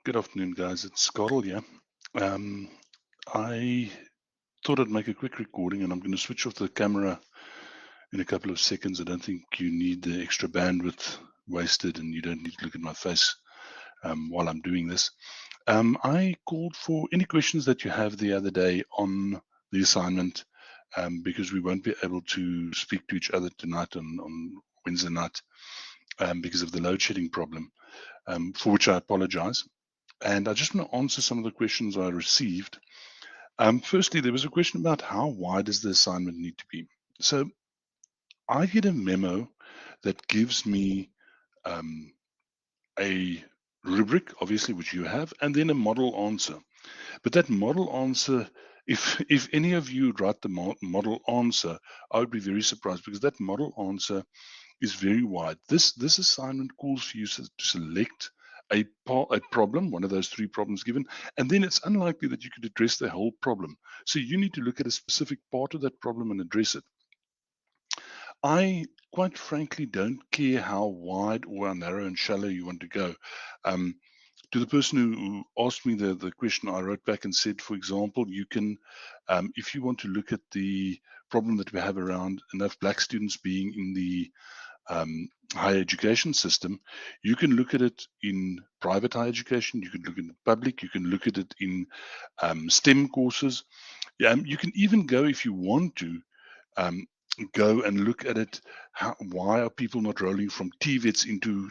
Good afternoon, guys. It's Scottle here. Um, I thought I'd make a quick recording, and I'm going to switch off the camera in a couple of seconds. I don't think you need the extra bandwidth wasted, and you don't need to look at my face while I'm doing this. I called for any questions that you have the other day on the assignment because we won't be able to speak to each other tonight on Wednesday night because of the load shedding problem, for which I apologize. And I just want to answer some of the questions I received. Firstly, there was a question about how wide does the assignment need to be? So I get a memo that gives me um, a rubric, obviously, which you have, and then a model answer. But that model answer, if any of you write the model answer, I would be very surprised because that model answer is very wide. This assignment calls for you to select a problem, one of those three problems given, and then it's unlikely that you could address the whole problem. So you need to look at a specific part of that problem and address it. I quite frankly don't care how wide or how narrow and shallow you want to go. Um, to the person who asked me the question, I wrote back and said, for example, you can, if you want to look at the problem that we have around enough black students being in the higher education system, you can look at it in private higher education, you can look at it in public, you can look at it in STEM courses. You can even go, if you want to, um, go and look at it. Why are people not rolling from TVETs into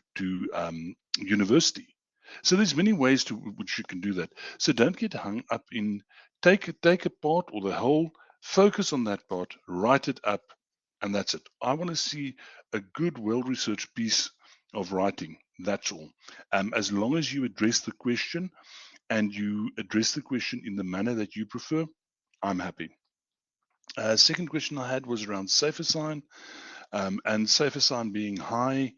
university? So there's many ways to which you can do that. So don't get hung up in take a part or the whole, focus on that part, write it up, and that's it. I want to see a good, well-researched piece of writing. That's all. As long as you address the question and you address the question in the manner that you prefer, I'm happy. Second question I had was around safer sign, and safer sign being high.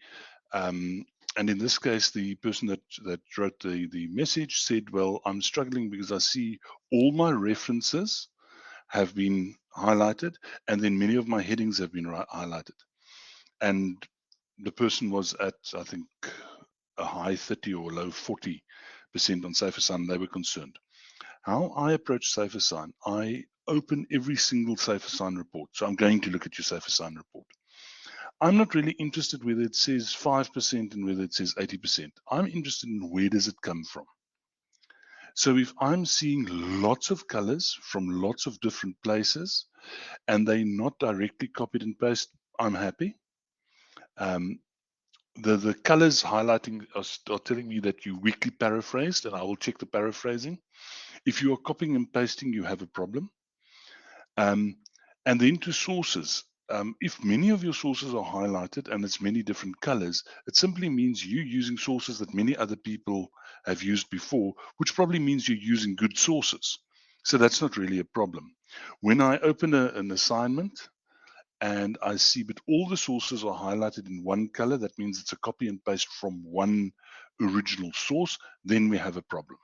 Um, and in this case, the person that wrote the message said, well, I'm struggling because I see all my references have been highlighted, and then many of my headings have been highlighted. And the person was at, I think, a high 30 or low 40% on safer sign. They were concerned. How I approach safer sign, I open every single safer sign report. So I'm going to look at your safer sign report. I'm not really interested whether it says 5% and whether it says 80%. I'm interested in where does it come from. So if I'm seeing lots of colors from lots of different places and they're not directly copied and pasted, I'm happy. The colors highlighting are telling me that you weakly paraphrased, and I will check the paraphrasing. If you are copying and pasting, you have a problem. And then to sources. If many of your sources are highlighted and it's many different colors, it simply means you using sources that many other people have used before, which probably means you're using good sources. So that's not really a problem. When I open an assignment and I see, but all the sources are highlighted in one color, that means it's a copy and paste from one original source, then we have a problem.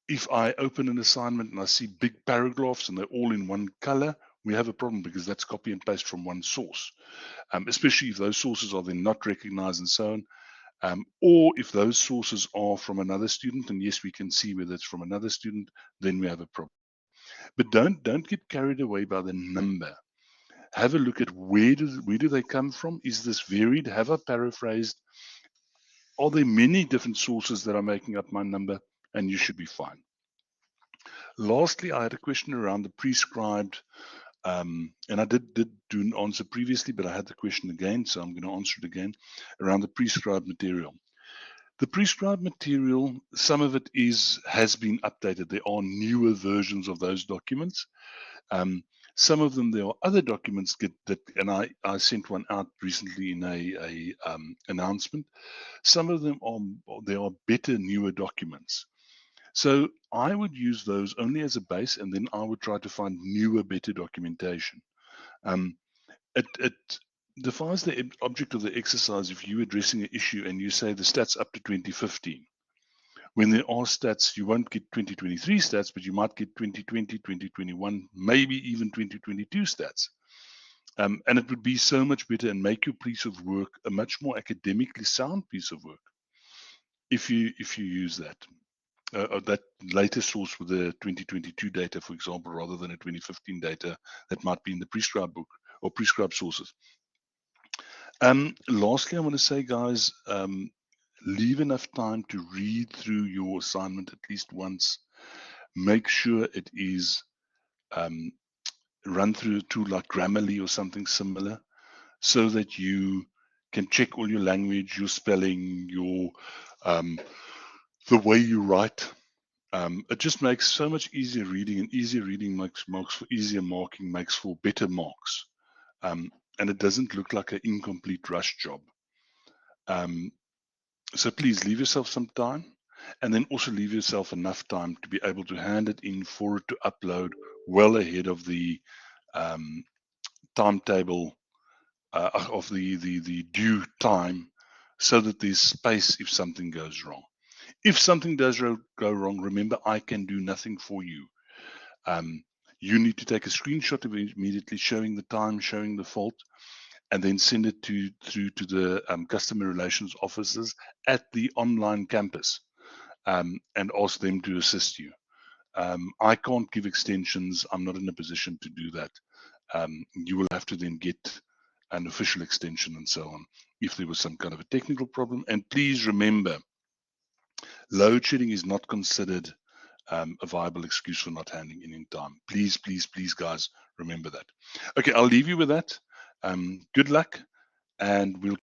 If I open an assignment and I see big paragraphs and they're all in one color, we have a problem because that's copy and paste from one source, especially if those sources are then not recognized and so on. Or if those sources are from another student, and yes, we can see whether it's from another student, then we have a problem. But don't get carried away by the number. Have a look at where do they come from? Is this varied? Have I paraphrased? Are there many different sources that are making up my number? And you should be fine. Lastly, I had a question around the prescribed, and I did do an answer previously, but I had the question again, so I'm going to answer it again, around the prescribed material. The prescribed material, some of it has been updated. There are newer versions of those documents. Some of them, there are other documents and I sent one out recently in a announcement. Some of them there are better, newer documents. So I would use those only as a base, and then I would try to find newer, better documentation. Um, it defines the object of the exercise if you're addressing an issue and you say the stats up to 2015. When there are stats, you won't get 2023 stats, but you might get 2020, 2021, maybe even 2022 stats. And it would be so much better and make your piece of work a much more academically sound piece of work. if you use that. That latest source with the 2022 data, for example, rather than a 2015 data that might be in the prescribed book or prescribed sources. Lastly, I want to say, guys, leave enough time to read through your assignment at least once. Make sure it is run through a tool like Grammarly or something similar, so that you can check all your language, your spelling, your the way you write. It just makes so much easier reading, and easier reading makes marks for easier marking, makes for better marks. And it doesn't look like an incomplete rush job. So please leave yourself some time, and then also leave yourself enough time to be able to hand it in for it to upload well ahead of the timetable of the due time, so that there's space if something goes wrong. If something does go wrong, remember, I can do nothing for you. You need to take a screenshot of it immediately, showing the time, showing the fault, and then send it through to the customer relations officers at the online campus, and ask them to assist you. I can't give extensions. I'm not in a position to do that. You will have to then get an official extension and so on if there was some kind of a technical problem. And please remember, load shedding is not considered a viable excuse for not handing in time. Please, please, please, guys, remember that. Okay, I'll leave you with that. Good luck, and we'll